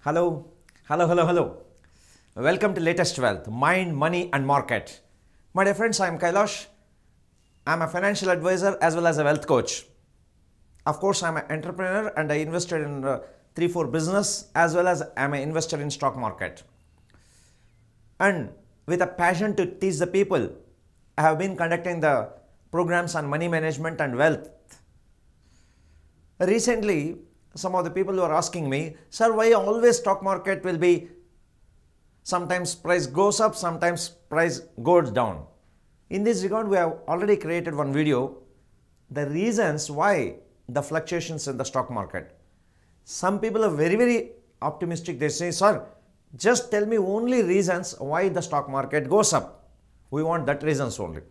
Hello, hello. Welcome to Latest Wealth, Mind, Money and Market. My dear friends, I am Kailash. I am a financial advisor as well as a wealth coach. Of course, I am an entrepreneur and I invested in 3-4 business as well as I am an investor in stock market. And with a passion to teach the people, I have been conducting the programs on money management and wealth. Recently, some of the people were asking me, sir, why always stock market will be sometimes price goes up, sometimes price goes down. In this regard, we have already created one video, the reasons why the fluctuations in the stock market. Some people are very optimistic. They say, sir, just tell me only reasons why the stock market goes up. We want that reasons only.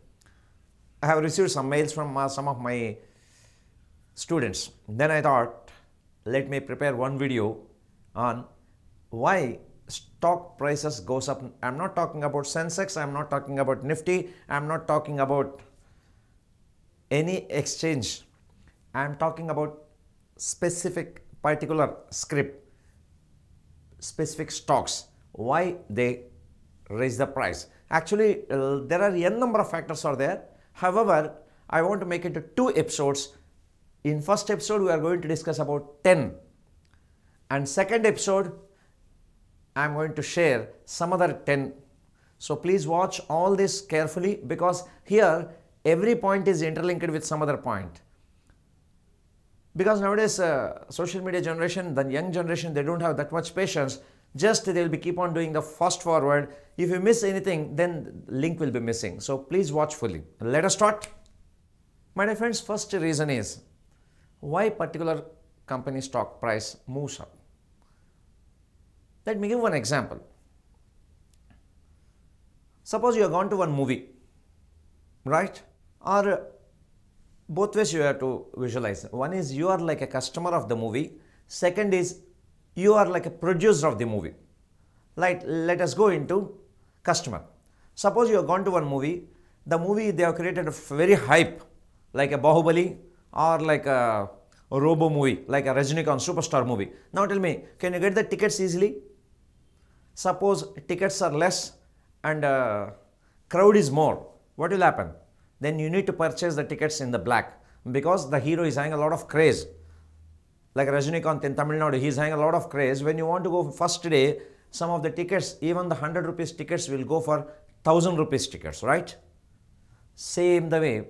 I have received some mails from some of my students. Then I thought, let me prepare one video on why stock prices goes up. I'm not talking about Sensex, I'm not talking about Nifty, I'm not talking about any exchange. I'm talking about specific particular script, specific stocks, why they raise the price. Actually, there are n number of factors are there. However, I want to make it to 2 episodes. In first episode, we are going to discuss about 10. And second episode, I am going to share some other 10. So please watch all this carefully because here every point is interlinked with some other point. Because nowadays social media generation, the young generation, they don't have that much patience. Just they will be keep on doing the fast forward. If you miss anything, then link will be missing. So please watch fully. Let us start. My dear friends, first reason is why particular company stock price moves up. Let me give one example. Suppose you have gone to one movie, right? Or both ways you have to visualize. One is you are like a customer of the movie. Second is you are like a producer of the movie. Like, let us go into customer. Suppose you have gone to one movie. The movie they have created a very hype, like a Bahubali or like a robo movie, like a Rajinikanth superstar movie. Now tell me, can you get the tickets easily? Suppose tickets are less and crowd is more. What will happen? Then you need to purchase the tickets in the black because the hero is having a lot of craze. Like Rajinikanth in Tamil Nadu, he is having a lot of craze. When you want to go first day, some of the tickets, even the 100 rupees tickets will go for 1000 rupees tickets, right? Same the way,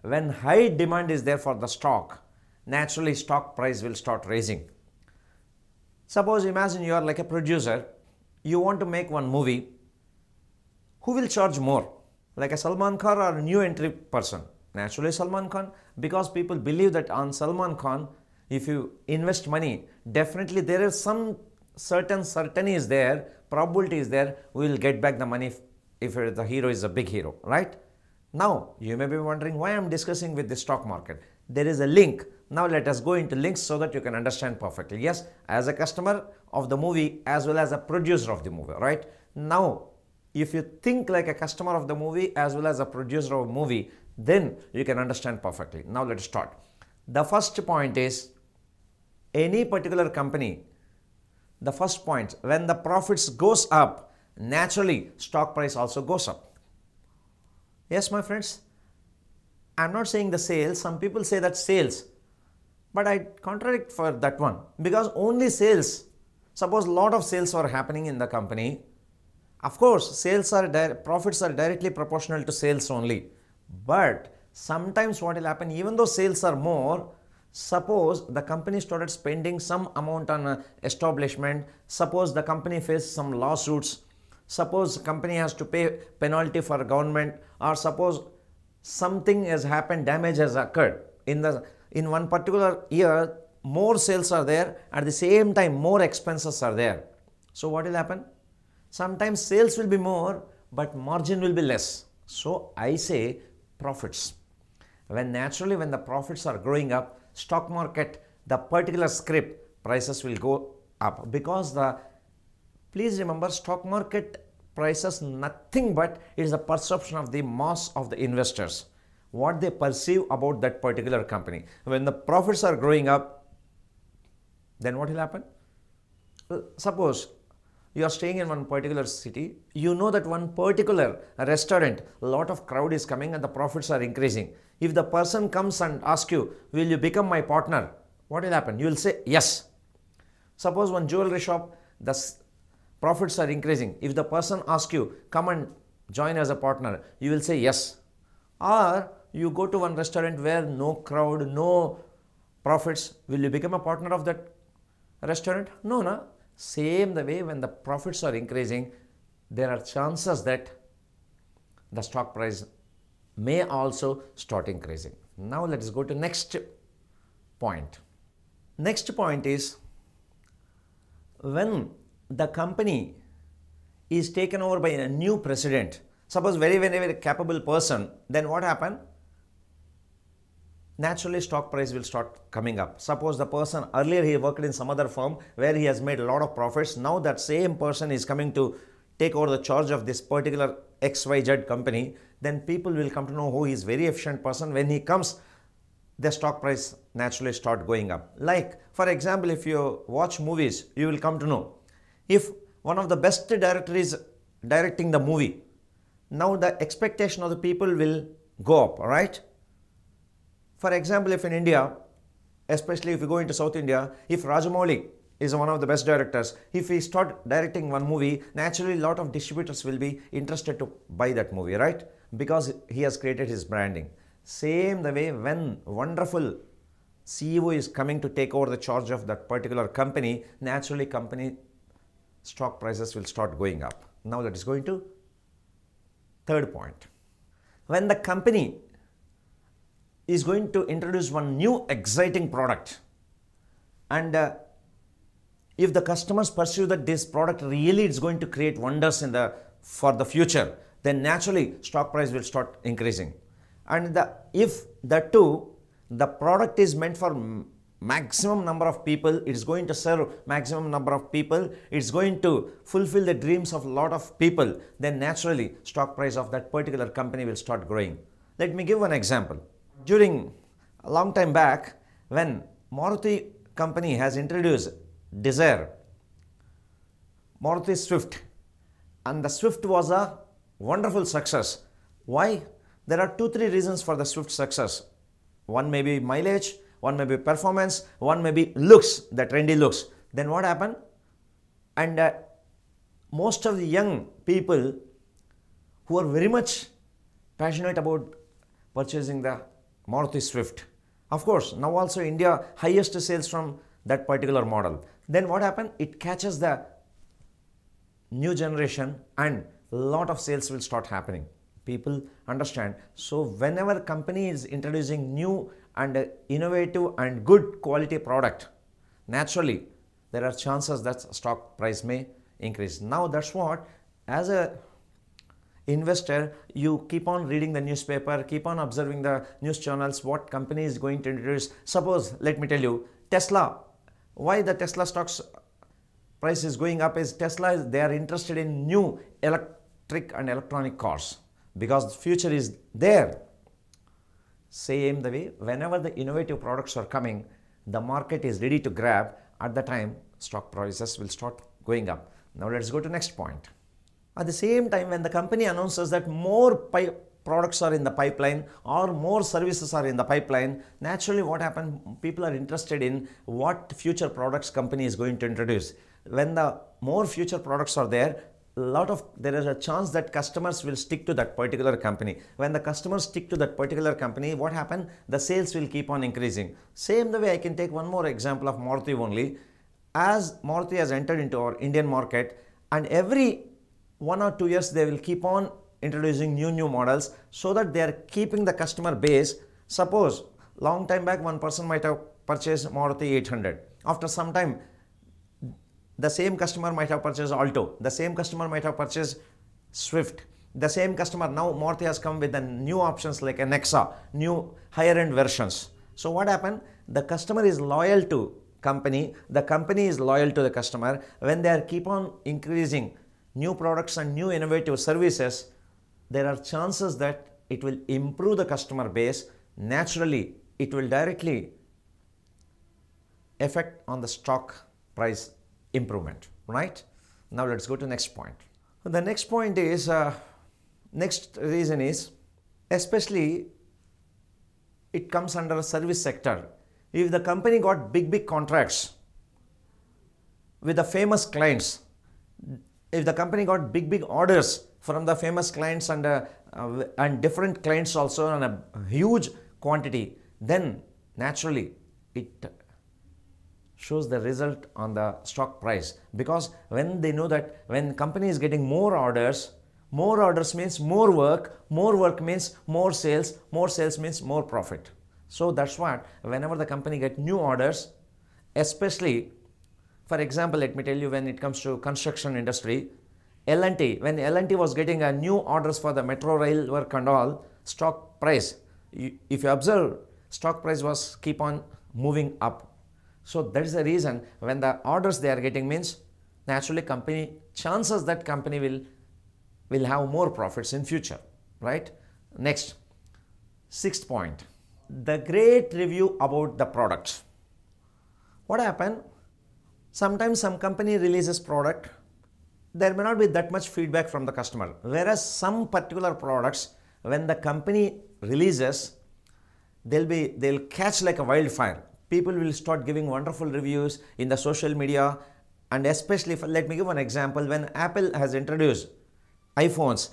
when high demand is there for the stock, naturally stock price will start raising. Suppose imagine you are like a producer, you want to make one movie, who will charge more? Like a Salman Khan or a new entry person? Naturally Salman Khan, because people believe that on Salman Khan, if you invest money, definitely there is some certainty is there, probability is there, we will get back the money if the hero is a big hero, right? Now, you may be wondering why I am discussing with the stock market. There is a link. Now, let us go into links so that you can understand perfectly. Yes, as a customer of the movie as well as a producer of the movie, right? Now, if you think like a customer of the movie as well as a producer of a movie, then you can understand perfectly. Now, let's start. The first point is any particular company, the first point, when the profits goes up, naturally stock price also goes up. Yes, my friends, I am not saying the sales. Some people say that sales, but I contradict for that one because only sales. Suppose a lot of sales are happening in the company. Of course, sales are profits are directly proportional to sales only. But sometimes what will happen, even though sales are more, suppose the company started spending some amount on establishment. Suppose the company faces some lawsuits. Suppose company has to pay penalty for government, or suppose something has happened, damage has occurred in one particular year, more sales are there, at the same time more expenses are there. So what will happen? Sometimes sales will be more but margin will be less. So I say profits. When naturally when the profits are growing up, stock market, the particular script prices will go up because please remember, stock market prices nothing but it is a perception of the mass of the investors, what they perceive about that particular company. When the profits are growing up, then what will happen? Suppose you are staying in one particular city, you know that one particular restaurant, a lot of crowd is coming and the profits are increasing. If the person comes and asks you, will you become my partner? What will happen? You will say yes. Suppose one jewelry shop, the profits are increasing. If the person asks you, come and join as a partner, you will say yes. Or you go to one restaurant where no crowd, no profits, will you become a partner of that restaurant? No, no. Same the way when the profits are increasing, there are chances that the stock price may also start increasing. Now let us go to next point. Next point is when the company is taken over by a new president, suppose very capable person, then what happen? Naturally stock price will start coming up. Suppose the person earlier he worked in some other firm where he has made a lot of profits. Now that same person is coming to take over the charge of this particular XYZ company, then people will come to know who is very efficient person. When he comes, the stock price naturally start going up. Like for example, if you watch movies, you will come to know if one of the best director is directing the movie, now the expectation of the people will go up, right? For example, if in India, especially if you go into South India, if Rajamouli is one of the best directors, if he start directing one movie, naturally a lot of distributors will be interested to buy that movie, right? Because he has created his branding. Same the way when wonderful CEO is coming to take over the charge of that particular company, naturally company stock prices will start going up. Now that is going to third point. When the company is going to introduce one new exciting product, and if the customers perceive that this product really is going to create wonders for the future, then naturally stock price will start increasing. And if the product is meant for maximum number of people, it is going to serve maximum number of people, it's going to fulfill the dreams of a lot of people, then naturally stock price of that particular company will start growing. Let me give one example. During a long time back, when Maruti company has introduced Dzire, Maruti Swift, and the Swift was a wonderful success. Why? There are 2-3 reasons for the Swift success. One may be mileage, one may be performance, one may be looks, the trendy looks. Then what happened? And most of the young people who are very much passionate about purchasing the Maruti Swift. Of course, now also India highest sales from that particular model. Then what happened? It catches the new generation and a lot of sales will start happening. People understand. So whenever company is introducing new and innovative and good quality product, naturally there are chances that stock price may increase. Now that's what, as a investor, you keep on reading the newspaper, keep on observing the news channels, what company is going to introduce. Suppose, let me tell you, Tesla. Why the Tesla stocks price is going up is they are interested in new electric and electronic cars because the future is there. Same the way, whenever the innovative products are coming, the market is ready to grab. At the time, stock prices will start going up. Now let's go to next point. At the same time, when the company announces that more products are in the pipeline or more services are in the pipeline, naturally what happens? People are interested in what future products company is going to introduce. When the more future products are there, there is a chance that customers will stick to that particular company. When the customers stick to that particular company, what happens? The sales will keep on increasing. Same the way I can take one more example of Maruti only. As Maruti has entered into our Indian market, and every 1 or 2 years they will keep on introducing new models so that they are keeping the customer base. Suppose long time back one person might have purchased Maruti 800. After some time the same customer might have purchased Alto, the same customer might have purchased Swift, the same customer. Now Maruti has come with the new options like a Nexa, new higher end versions. So what happened? The customer is loyal to company, the company is loyal to the customer. When they are keep on increasing new products and new innovative services, there are chances that it will improve the customer base. Naturally, it will directly affect on the stock price improvement, right? Now let's go to next point. The next point is, next reason is, especially it comes under service sector. If the company got big contracts with the famous clients, if the company got big orders from the famous clients and different clients also on a huge quantity, then naturally it shows the result on the stock price, because when they know that when company is getting more orders means more work means more sales means more profit. So that's what, whenever the company get new orders, especially for example, let me tell you, when it comes to construction industry, L&T, when L&T was getting a new orders for the metro rail work and all, stock price, if you observe, stock price was keep on moving up. So that is the reason, when the orders they are getting means, naturally company, chances that company will have more profits in future, right? Next, sixth point, the great review about the product. What happened? Sometimes some company releases product, there may not be that much feedback from the customer, whereas some particular products, when the company releases, they'll catch like a wildfire. People will start giving wonderful reviews in the social media, and especially let me give an example. When Apple has introduced iPhones,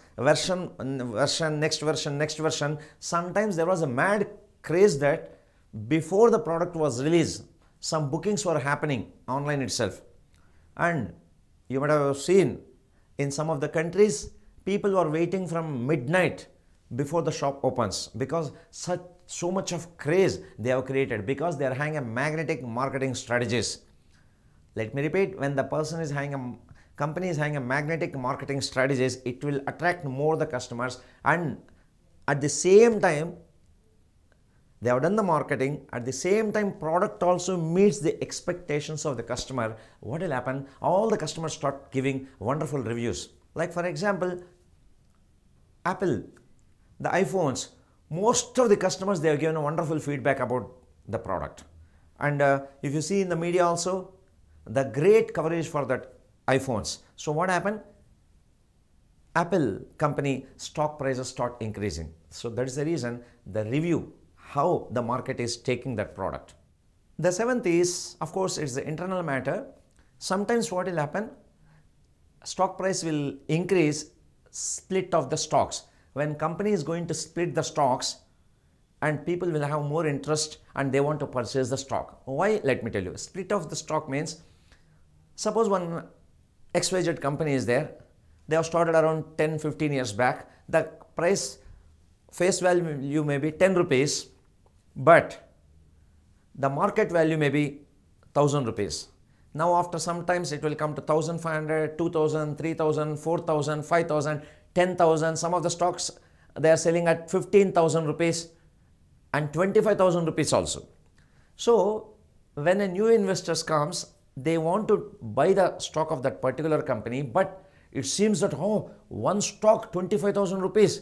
next version, sometimes there was a mad craze that before the product was released, some bookings were happening online itself. And you might have seen in some of the countries, people were waiting from midnight before the shop opens, because so much of craze they have created, because they are having a magnetic marketing strategies. Let me repeat, when the person is having a company is having a magnetic marketing strategies, it will attract more the customers, and at the same time they have done the marketing, at the same time product also meets the expectations of the customer. What will happen? All the customers start giving wonderful reviews. Like for example, Apple, the iPhones, most of the customers, they have given a wonderful feedback about the product. And if you see in the media also, the great coverage for that iPhones. So what happened? Apple company stock prices start increasing. So that is the reason, the review, how the market is taking that product. The seventh is, of course, it's the internal matter. Sometimes what will happen? Stock price will increase, split of the stocks. When company is going to split the stocks, and people will have more interest and they want to purchase the stock. Why? Let me tell you. Split of the stock means, suppose one XYZ company is there. They have started around 10-15 years back. The price face value may be 10 rupees, but the market value may be 1000 rupees. Now after some times it will come to 1500, 2000, 3000, 4000, 5000, 10,000. Some of the stocks they are selling at 15,000 rupees and 25,000 rupees also. So when a new investors comes, they want to buy the stock of that particular company, but it seems that, oh, one stock 25,000 rupees,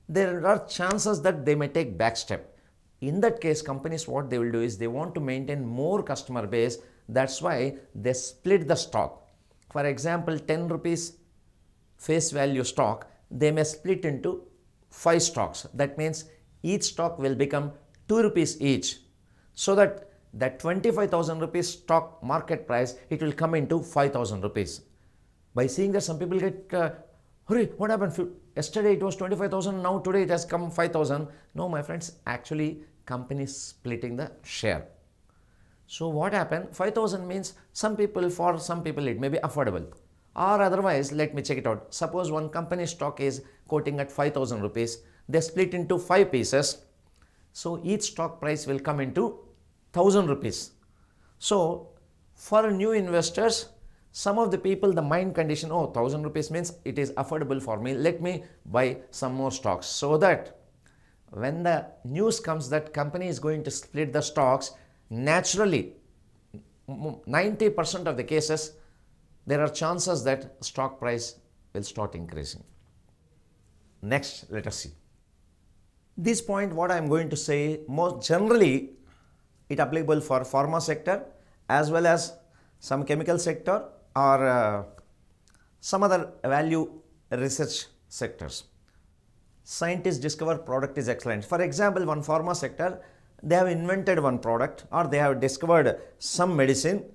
there are chances that they may take back step. In that case, companies, what they will do is they want to maintain more customer base. That's why they split the stock. For example, 10 rupees face value stock, they may split into 5 stocks. That means each stock will become 2 rupees each, so that 25,000 rupees stock market price, it will come into 5,000 rupees. By seeing that, some people get, hurry, what happened? Yesterday it was 25,000, now today it has come 5,000. No, my friends, actually company is splitting the share. So what happened? 5,000 means for some people it may be affordable. Or otherwise, let me check it out. Suppose one company stock is quoting at 5,000 rupees. They split into 5 pieces. So each stock price will come into 1,000 rupees. So for new investors, some of the people, the mind condition, oh, 1,000 rupees means it is affordable for me. Let me buy some more stocks. So that when the news comes that company is going to split the stocks, naturally 90% of the cases, there are chances that stock price will start increasing. Next, let us see. This point, what I am going to say, most generally, it applicable for pharma sector as well as some chemical sector or some other value research sectors. Scientists discover product is excellent. For example, one pharma sector, they have invented one product or they have discovered some medicine.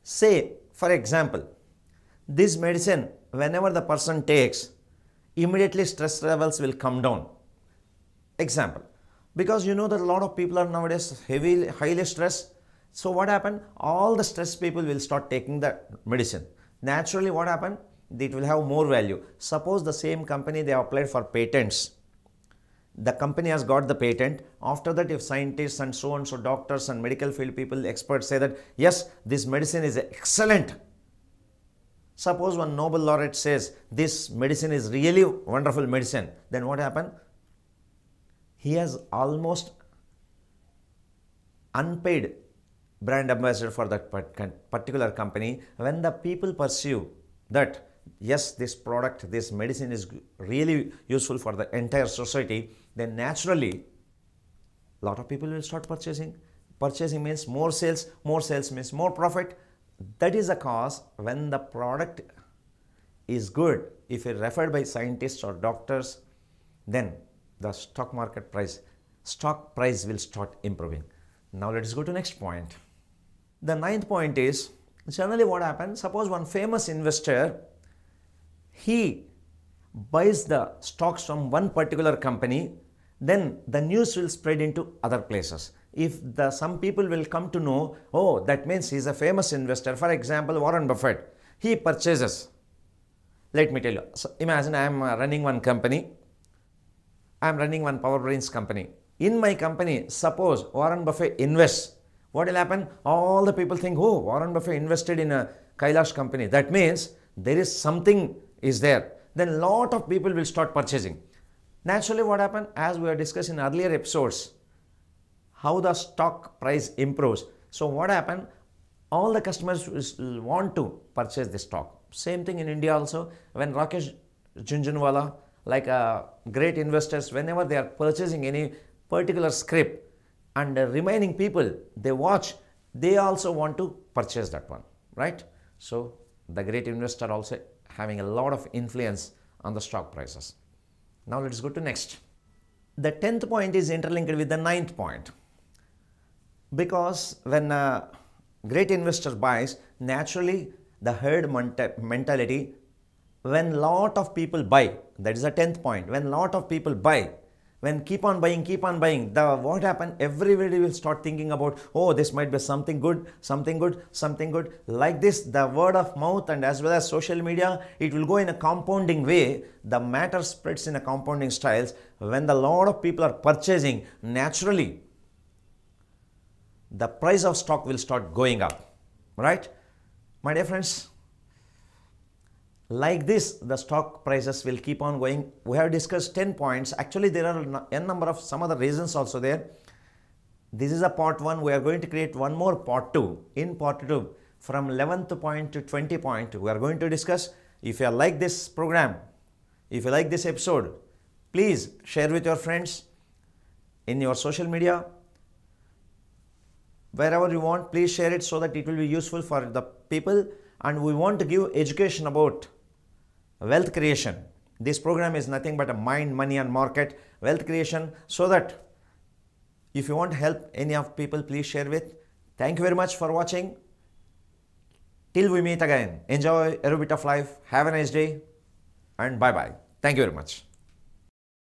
Say, for example, this medicine, whenever the person takes, immediately stress levels will come down. Example, because you know that a lot of people are nowadays highly stressed. So what happened? All the stressed people will start taking the medicine. Naturally, what happened? It will have more value. Suppose the same company, they have applied for patents. The company has got the patent. After that, if scientists and so doctors and medical field people, experts say that yes, this medicine is excellent. Suppose one Nobel laureate says this medicine is really wonderful medicine, then what happened? He has almost unpaid brand ambassador for that particular company. When the people perceive that yes, this product, this medicine is really useful for the entire society, then naturally a lot of people will start purchasing. Purchasing means more sales means more profit. That is the cause when the product is good, if it referred by scientists or doctors, then the stock price will start improving. Now let us go to next point. The ninth point is, generally what happens, suppose one famous investor, he buys the stocks from one particular company, then the news will spread into other places. If some people will come to know, oh, that means he is a famous investor. For example, Warren Buffett, he purchases. Let me tell you, so imagine I am running one company. I am running one Power Brains company. In my company, suppose Warren Buffett invests. What will happen? All the people think, oh, Warren Buffett invested in a Kailash company. That means there is something is there. Then a lot of people will start purchasing. Naturally, what happened? As we have discussed in earlier episodes, how the stock price improves. So what happened? All the customers will want to purchase the stock. Same thing in India also. When Rakesh Jhunjhunwala, like great investors, whenever they are purchasing any particular script, and the remaining people, they watch, they also want to purchase that one, right? So the great investor also having a lot of influence on the stock prices. Now let's go to next. The 10th point is interlinked with the 9th point. Because when a great investor buys, naturally the herd mentality, when lot of people buy, that is the 10th point, when lot of people buy, when keep on buying, what happened? Everybody will start thinking about, oh, this might be something good. Like this, the word of mouth and as well as social media, it will go in a compounding way. The matter spreads in a compounding styles. When the lot of people are purchasing, naturally, the price of stock will start going up, right? My dear friends, like this, the stock prices will keep on going. We have discussed 10 points. Actually, there are n number of some other reasons also there. This is a part 1. We are going to create one more part 2. In part 2, from 11th point to 20 point, we are going to discuss. If you like this program, if you like this episode, please share with your friends in your social media. Wherever you want, please share it so that it will be useful for the people. And we want to give education about wealth creation. This program is nothing but a mind, money and market wealth creation, so that if you want to help any of people, please share with. Thank you very much for watching. Till we meet again, enjoy every bit of life. Have a nice day and bye-bye. Thank you very much.